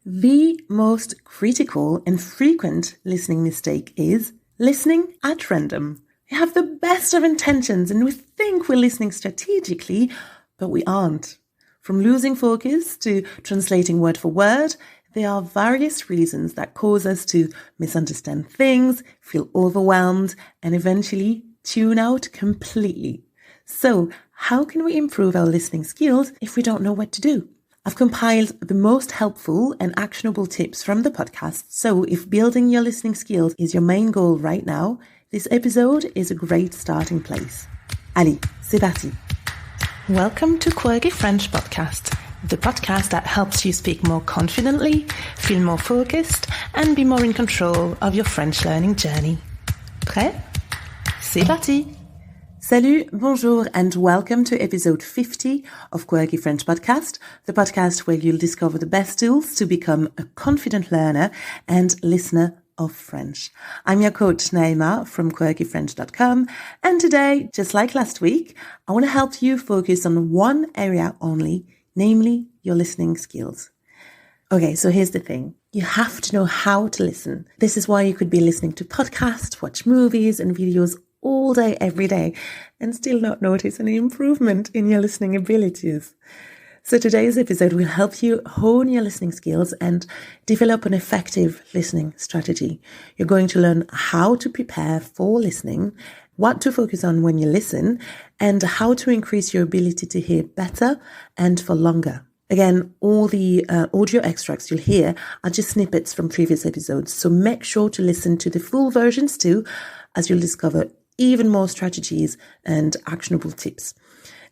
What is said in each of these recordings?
The most critical and frequent listening mistake is listening at random. We have the best of intentions and we think we're listening strategically, but we aren't. From losing focus to translating word for word, there are various reasons that cause us to misunderstand things, feel overwhelmed, and eventually tune out completely. So, how can we improve our listening skills if we don't know what to do? I've compiled the most helpful and actionable tips from the podcast, so if building your listening skills is your main goal right now, this episode is a great starting place. Allez, c'est parti! Welcome to Quirky French podcast, the podcast that helps you speak more confidently, feel more focused, and be more in control of your French learning journey. Prêt? C'est parti! Salut, bonjour, and welcome to episode 50 of Quirky French podcast, the podcast where you'll discover the best tools to become a confident learner and listener of French. I'm your coach Naima from quirkyfrench.com, and today, just like last week, I want to help you focus on one area only, namely your listening skills. Okay, so here's the thing. You have to know how to listen. This is why you could be listening to podcasts, watch movies and videos all day, every day, and still not notice any improvement in your listening abilities. So today's episode will help you hone your listening skills and develop an effective listening strategy. You're going to learn how to prepare for listening, what to focus on when you listen, and how to increase your ability to hear better and for longer. Again, all the audio extracts you'll hear are just snippets from previous episodes, so make sure to listen to the full versions too, as you'll discover even more strategies and actionable tips.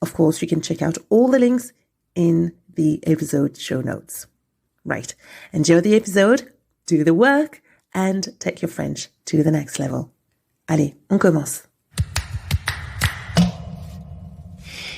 Of course, you can check out all the links in the episode show notes. Right, enjoy the episode, do the work, and take your French to the next level. Allez, on commence.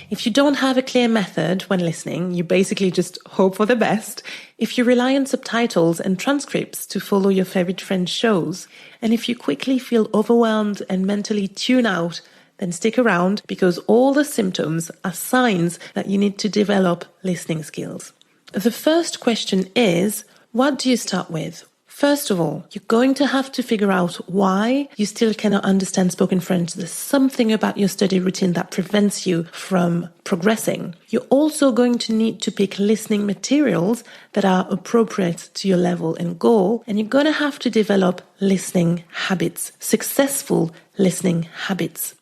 If you don't have a clear method when listening, you basically just hope for the best. If you rely on subtitles and transcripts to follow your favorite French shows, and if you quickly feel overwhelmed and mentally tune out, then stick around because all the symptoms are signs that you need to develop listening skills. The first question is, what do you start with? First of all, you're going to have to figure out why you still cannot understand spoken French. There's something about your study routine that prevents you from progressing. You're also going to need to pick listening materials that are appropriate to your level and goal. And you're going to have to develop listening habits, successful listening habits.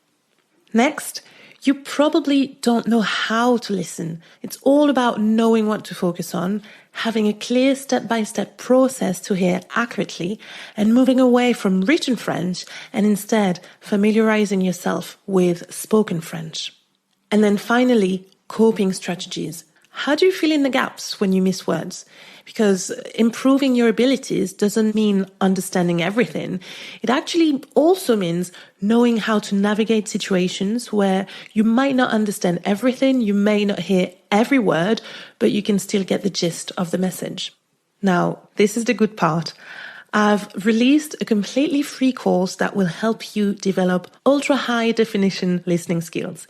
Next, you probably don't know how to listen. It's all about knowing what to focus on, having a clear step-by-step process to hear accurately, and moving away from written French and instead familiarizing yourself with spoken French. And then finally, coping strategies. How do you fill in the gaps when you miss words? Because improving your abilities doesn't mean understanding everything. It actually also means knowing how to navigate situations where you might not understand everything, you may not hear every word, but you can still get the gist of the message. Now, this is the good part. I've released a completely free course that will help you develop ultra-high definition listening skills.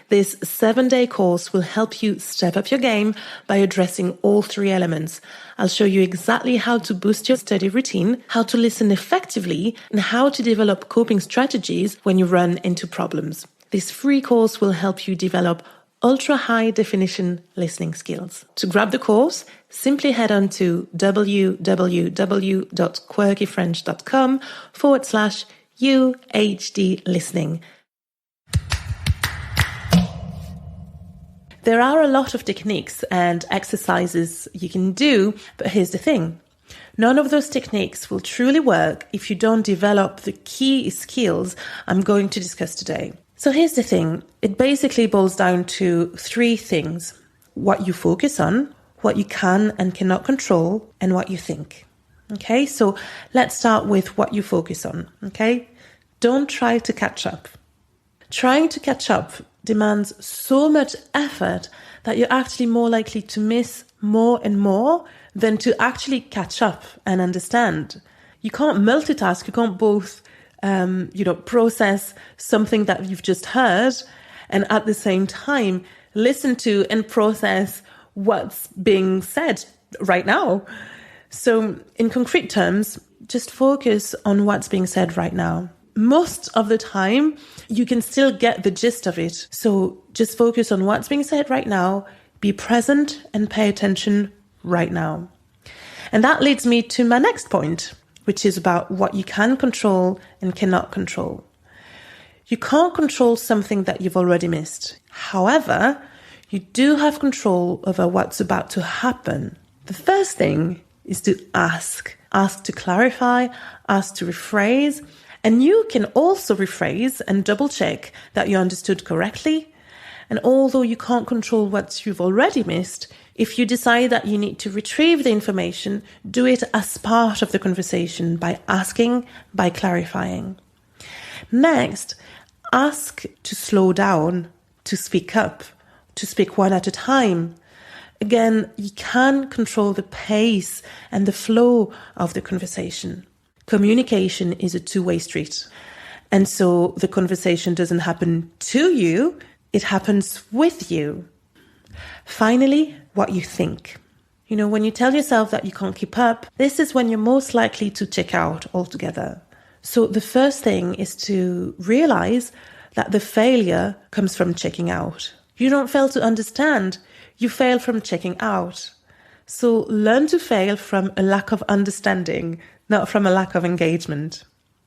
This 7-day course will help you step up your game by addressing all 3 elements. I'll show you exactly how to boost your study routine, how to listen effectively, and how to develop coping strategies when you run into problems. This free course will help you develop ultra-high definition listening skills. To grab the course, simply head on to www.quirkyfrench.com/UHD listening. There are a lot of techniques and exercises you can do, but here's the thing. None of those techniques will truly work if you don't develop the key skills I'm going to discuss today. So here's the thing. It basically boils down to 3 things. What you focus on, what you can and cannot control, and what you think. Okay, so let's start with what you focus on. Okay, don't try to catch up. Trying to catch up demands so much effort that you're actually more likely to miss more and more than to actually catch up and understand. You can't multitask. You can't both, process something that you've just heard and at the same time listen to and process what's being said right now. So in concrete terms, just focus on what's being said right now. Most of the time, you can still get the gist of it. So just focus on what's being said right now, be present and pay attention right now. And that leads me to my next point, which is about what you can control and cannot control. You can't control something that you've already missed. However, you do have control over what's about to happen. The first thing is to ask. Ask to clarify, ask to rephrase. And you can also rephrase and double check that you understood correctly. And although you can't control what you've already missed, if you decide that you need to retrieve the information, do it as part of the conversation by asking, by clarifying. Next, ask to slow down, to speak up, to speak one at a time. Again, you can control the pace and the flow of the conversation. Communication is a two-way street. And so the conversation doesn't happen to you, it happens with you. Finally, what you think. When you tell yourself that you can't keep up, this is when you're most likely to check out altogether. So the first thing is to realize that the failure comes from checking out. You don't fail to understand, you fail from checking out. So learn to fail from a lack of understanding, not from a lack of engagement.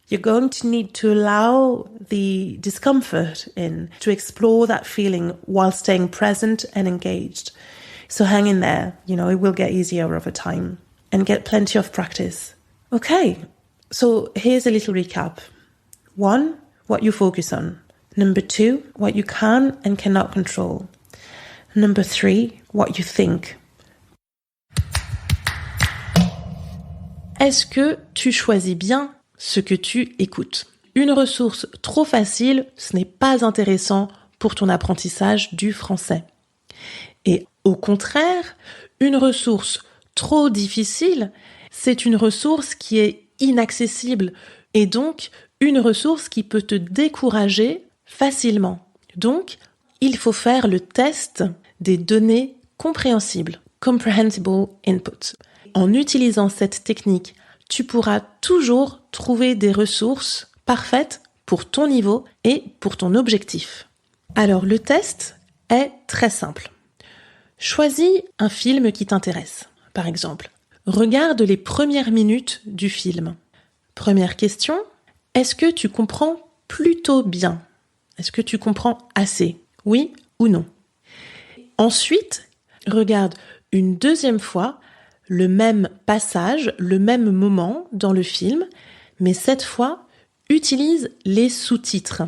You're going to need to allow the discomfort in, to explore that feeling while staying present and engaged. So hang in there, it will get easier over time and get plenty of practice. Okay, so here's a little recap. 1, what you focus on. 2, what you can and cannot control. 3, what you think. Est-ce que tu choisis bien ce que tu écoutes? Une ressource trop facile, ce n'est pas intéressant pour ton apprentissage du français. Et au contraire, une ressource trop difficile, c'est une ressource qui est inaccessible et donc une ressource qui peut te décourager facilement. Donc, il faut faire le test des données compréhensibles, comprehensible input. En utilisant cette technique, tu pourras toujours trouver des ressources parfaites pour ton niveau et pour ton objectif. Alors, le test est très simple. Choisis un film qui t'intéresse. Par exemple, regarde les premières minutes du film. Première question, est-ce que tu comprends plutôt bien? Est-ce que tu comprends assez? Oui ou non? Ensuite, regarde une deuxième fois le même passage, le même moment dans le film, mais cette fois, utilise les sous-titres.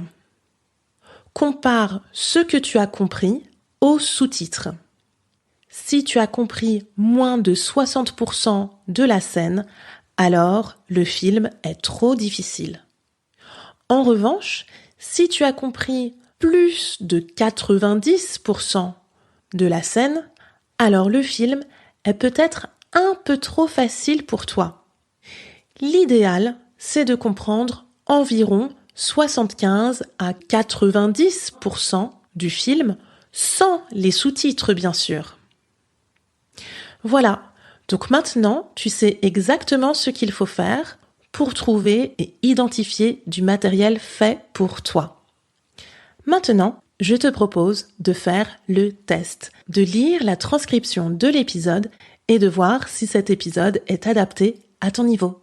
Compare ce que tu as compris aux sous-titres. Si tu as compris moins de 60% de la scène, alors le film est trop difficile. En revanche, si tu as compris plus de 90% de la scène, alors le film est peut-être un peu trop facile pour toi. L'idéal, c'est de comprendre environ 75 à 90% du film, sans les sous-titres bien sûr. Voilà, donc maintenant, tu sais exactement ce qu'il faut faire pour trouver et identifier du matériel fait pour toi. Maintenant, je te propose de faire le test, de lire la transcription de l'épisode et de voir si cet épisode est adapté à ton niveau.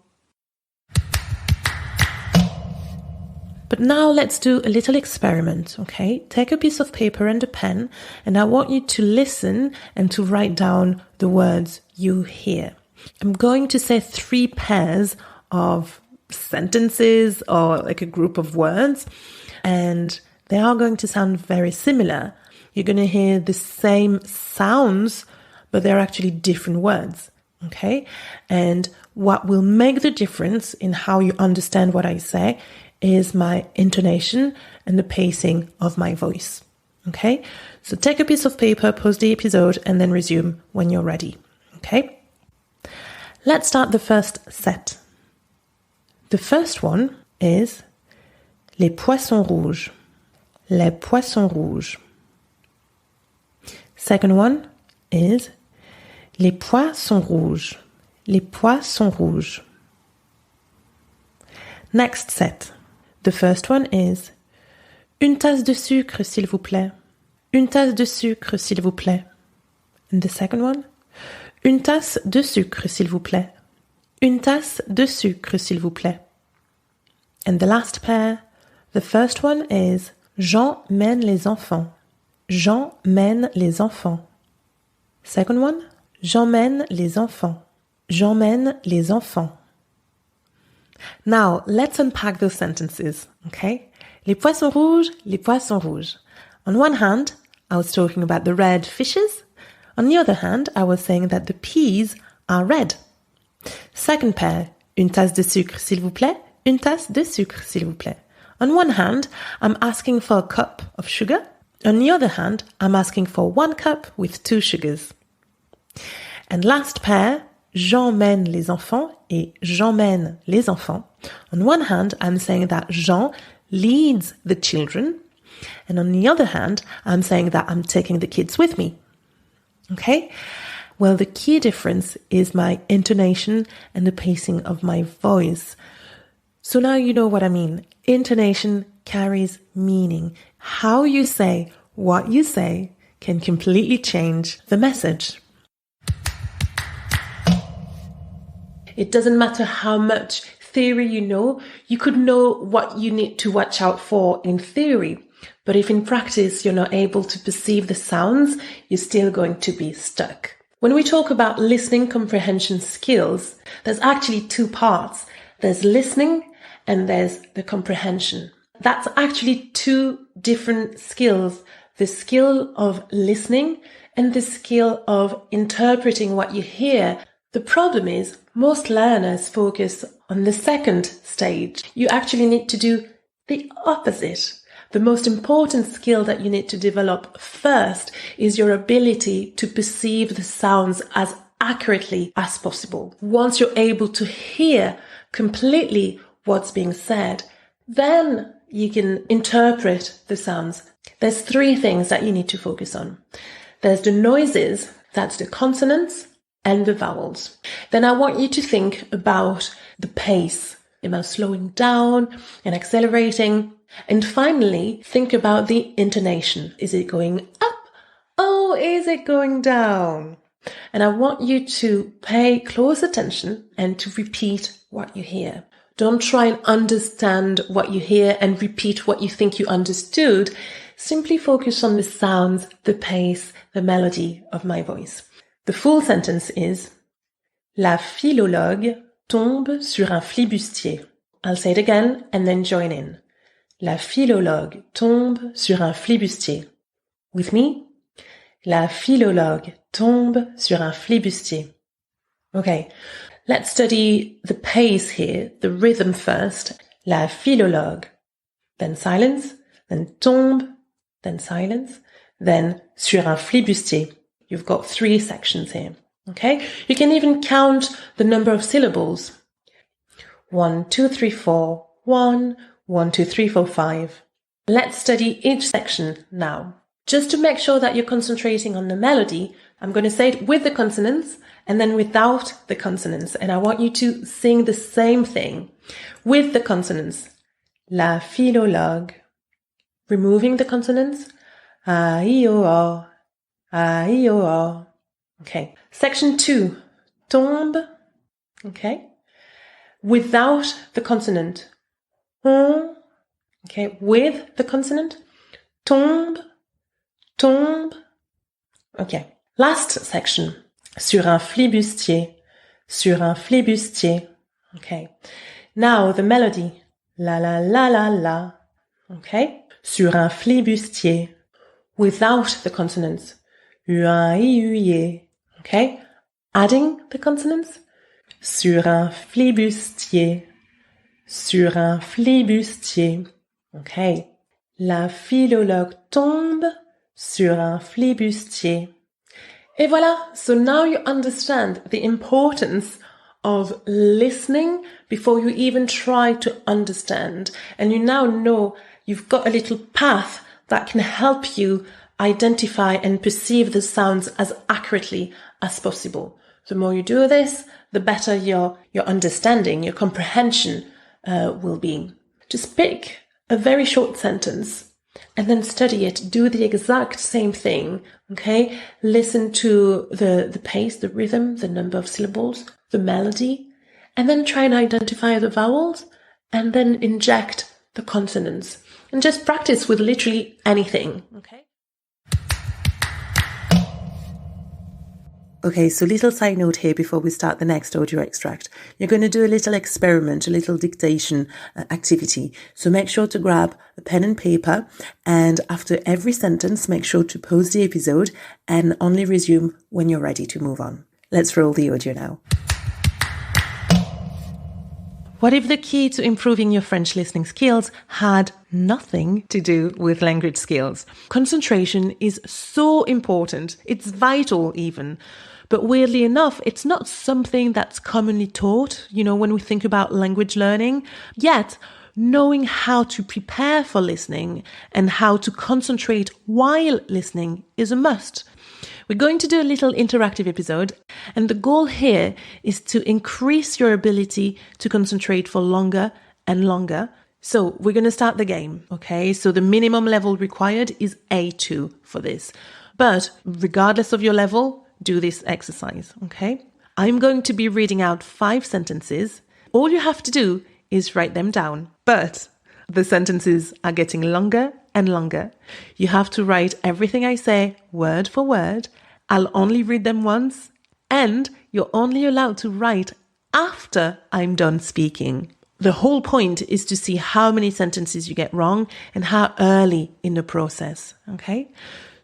But now let's do a little experiment, okay? Take a piece of paper and a pen, and I want you to listen and to write down the words you hear. I'm going to say 3 pairs of sentences or like a group of words, and they are going to sound very similar. You're going to hear the same sounds, but they're actually different words, okay? And what will make the difference in how you understand what I say is my intonation and the pacing of my voice, okay? So take a piece of paper, pause the episode, and then resume when you're ready, okay? Let's start the first set. The first one is les poissons rouges. Les poissons rouges. Second one is les pois sont rouges. Les pois sont rouges. Next set. The first one is une tasse de sucre, s'il vous plaît. Une tasse de sucre, s'il vous plaît. And the second one, une tasse de sucre, s'il vous plaît. Une tasse de sucre, s'il vous plaît. And the last pair, the first one is Jean mène les enfants. Jean mène les enfants. Second one, j'emmène les enfants. J'emmène les enfants. Now, let's unpack those sentences, okay? Les poissons rouges, les poissons rouges. On one hand, I was talking about the red fishes. On the other hand, I was saying that the peas are red. Second pair, une tasse de sucre, s'il vous plaît. Une tasse de sucre, s'il vous plaît. On one hand, I'm asking for a cup of sugar. On the other hand, I'm asking for 1 cup with 2 sugars. And last pair, j'emmène les enfants et j'emmène les enfants. On one hand, I'm saying that Jean leads the children. And on the other hand, I'm saying that I'm taking the kids with me. Okay? Well, the key difference is my intonation and the pacing of my voice. So now you know what I mean. Intonation carries meaning. How you say what you say can completely change the message. It doesn't matter how much theory you know. You could know what you need to watch out for in theory. But if in practice you're not able to perceive the sounds, you're still going to be stuck. When we talk about listening comprehension skills, there's actually 2 parts. There's listening and there's the comprehension. That's actually 2 different skills. The skill of listening and the skill of interpreting what you hear. The problem is most learners focus on the second stage. You actually need to do the opposite. The most important skill that you need to develop first is your ability to perceive the sounds as accurately as possible. Once you're able to hear completely what's being said, then you can interpret the sounds. There's 3 things that you need to focus on. There's the noises, that's the consonants and the vowels. Then I want you to think about the pace, about slowing down and accelerating. And finally, think about the intonation. Is it going up? Oh, is it going down? And I want you to pay close attention and to repeat what you hear. Don't try and understand what you hear and repeat what you think you understood. Simply focus on the sounds, the pace, the melody of my voice. The full sentence is La philologue tombe sur un flibustier. I'll say it again and then join in. La philologue tombe sur un flibustier. With me? La philologue tombe sur un flibustier. Okay, let's study the pace here, the rhythm first. La philologue. Then silence, then tombe, then silence, then sur un flibustier. You've got 3 sections here. Okay? You can even count the number of syllables. 1, 2, 3, 4. 1, 1, 2, 3, 4, 5. Let's study each section now. Just to make sure that you're concentrating on the melody, I'm going to say it with the consonants and then without the consonants. And I want you to sing the same thing with the consonants. La philologue. Removing the consonants. A, I, O, O. A, I, O, O. Okay. Section 2. Tombe. Okay. Without the consonant. Okay, with the consonant. Tombe, tombe. Okay, last section. Sur un flibustier, sur un flibustier. Okay, now the melody. La la la la la. Okay, sur un flibustier. Without the consonants. U-I-U-I-E. Okay, adding the consonants. Sur un flibustier. Sur un flibustier. Okay. La philologue tombe sur un flibustier. Et voilà. So now you understand the importance of listening before you even try to understand. And you now know you've got a little path that can help you identify and perceive the sounds as accurately as possible. The more you do this, the better your understanding, your comprehension will be. Just pick a very short sentence and then study it. Do the exact same thing, okay? Listen to the pace, the rhythm, the number of syllables, the melody, and then try and identify the vowels and then inject the consonants. And just practice with literally anything, okay? Okay, so little side note here before we start the next audio extract. You're going to do a little experiment, a little dictation activity. So make sure to grab a pen and paper, and after every sentence, make sure to pause the episode and only resume when you're ready to move on. Let's roll the audio now. What if the key to improving your French listening skills had nothing to do with language skills? Concentration is so important. It's vital even. But weirdly enough, it's not something that's commonly taught, when we think about language learning. Yet, knowing how to prepare for listening and how to concentrate while listening is a must. We're going to do a little interactive episode, and the goal here is to increase your ability to concentrate for longer and longer. So we're going to start the game, okay? So the minimum level required is A2 for this. But regardless of your level, do this exercise, okay? I'm going to be reading out 5 sentences. All you have to do is write them down. But the sentences are getting longer and longer. You have to write everything I say word for word. I'll only read them once, and you're only allowed to write after I'm done speaking. The whole point is to see how many sentences you get wrong and how early in the process, okay?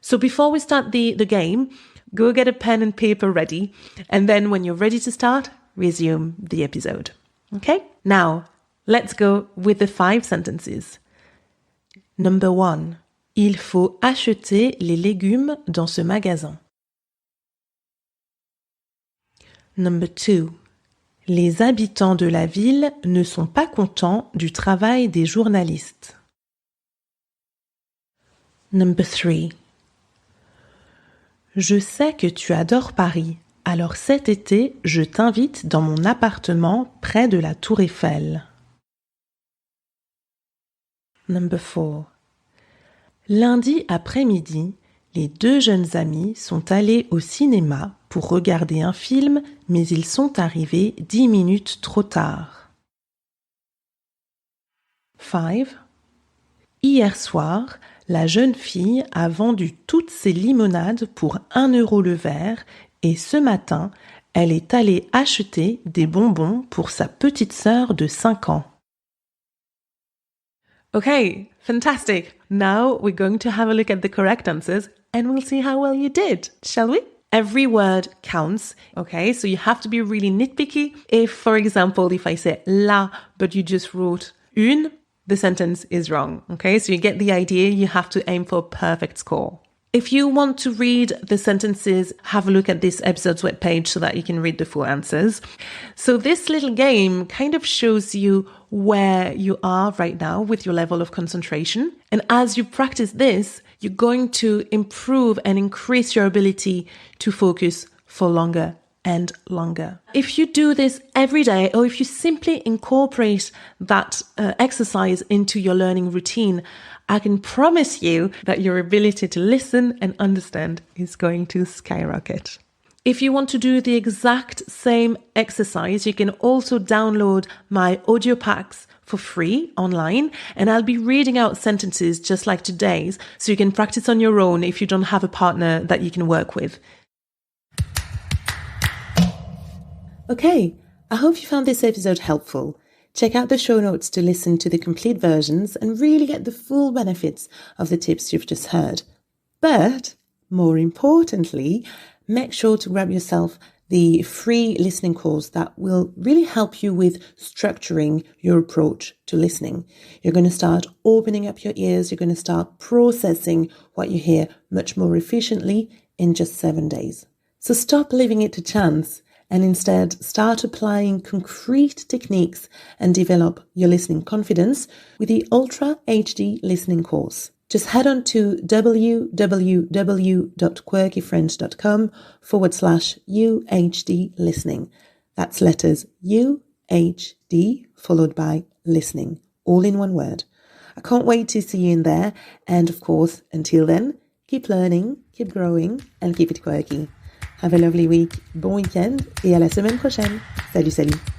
So before we start the game, go get a pen and paper ready, and then when you're ready to start, resume the episode, okay? Now, let's go with the 5 sentences. Number 1. Il faut acheter les légumes dans ce magasin. Number 2. Les habitants de la ville ne sont pas contents du travail des journalistes. Number 3. Je sais que tu adores Paris, alors cet été, je t'invite dans mon appartement près de la Tour Eiffel. Number 4. Lundi après-midi, les 2 jeunes amis sont allés au cinéma pour regarder un film, mais ils sont arrivés 10 minutes trop tard. 5. Hier soir, la jeune fille a vendu toutes ses limonades pour 1 euro le verre et ce matin, elle est allée acheter des bonbons pour sa petite sœur de 5 ans. Okay, fantastic. Now we're going to have a look at the correct answers and we'll see how well you did, shall we? Every word counts, okay? So you have to be really nitpicky. If, for example, if I say la, but you just wrote une, the sentence is wrong, okay? So you get the idea, you have to aim for a perfect score. If you want to read the sentences, have a look at this episode's webpage so that you can read the full answers. So this little game kind of shows you where you are right now with your level of concentration. And as you practice this, you're going to improve and increase your ability to focus for longer and longer. If you do this every day, or if you simply incorporate that exercise into your learning routine, I can promise you that your ability to listen and understand is going to skyrocket. If you want to do the exact same exercise, you can also download my audio packs for free online, and I'll be reading out sentences just like today's, so you can practice on your own if you don't have a partner that you can work with. Okay, I hope you found this episode helpful. Check out the show notes to listen to the complete versions and really get the full benefits of the tips you've just heard. But, more importantly, make sure to grab yourself the free listening course that will really help you with structuring your approach to listening. You're going to start opening up your ears. You're going to start processing what you hear much more efficiently in just 7 days. So stop leaving it to chance and instead start applying concrete techniques and develop your listening confidence with the Ultra HD listening course. Just head on to www.quirkyfrench.com/UHD listening. That's letters UHD followed by listening, all in one word. I can't wait to see you in there. And of course, until then, keep learning, keep growing, and keep it quirky. Have a lovely week, bon week-end, et à la semaine prochaine. Salut, salut.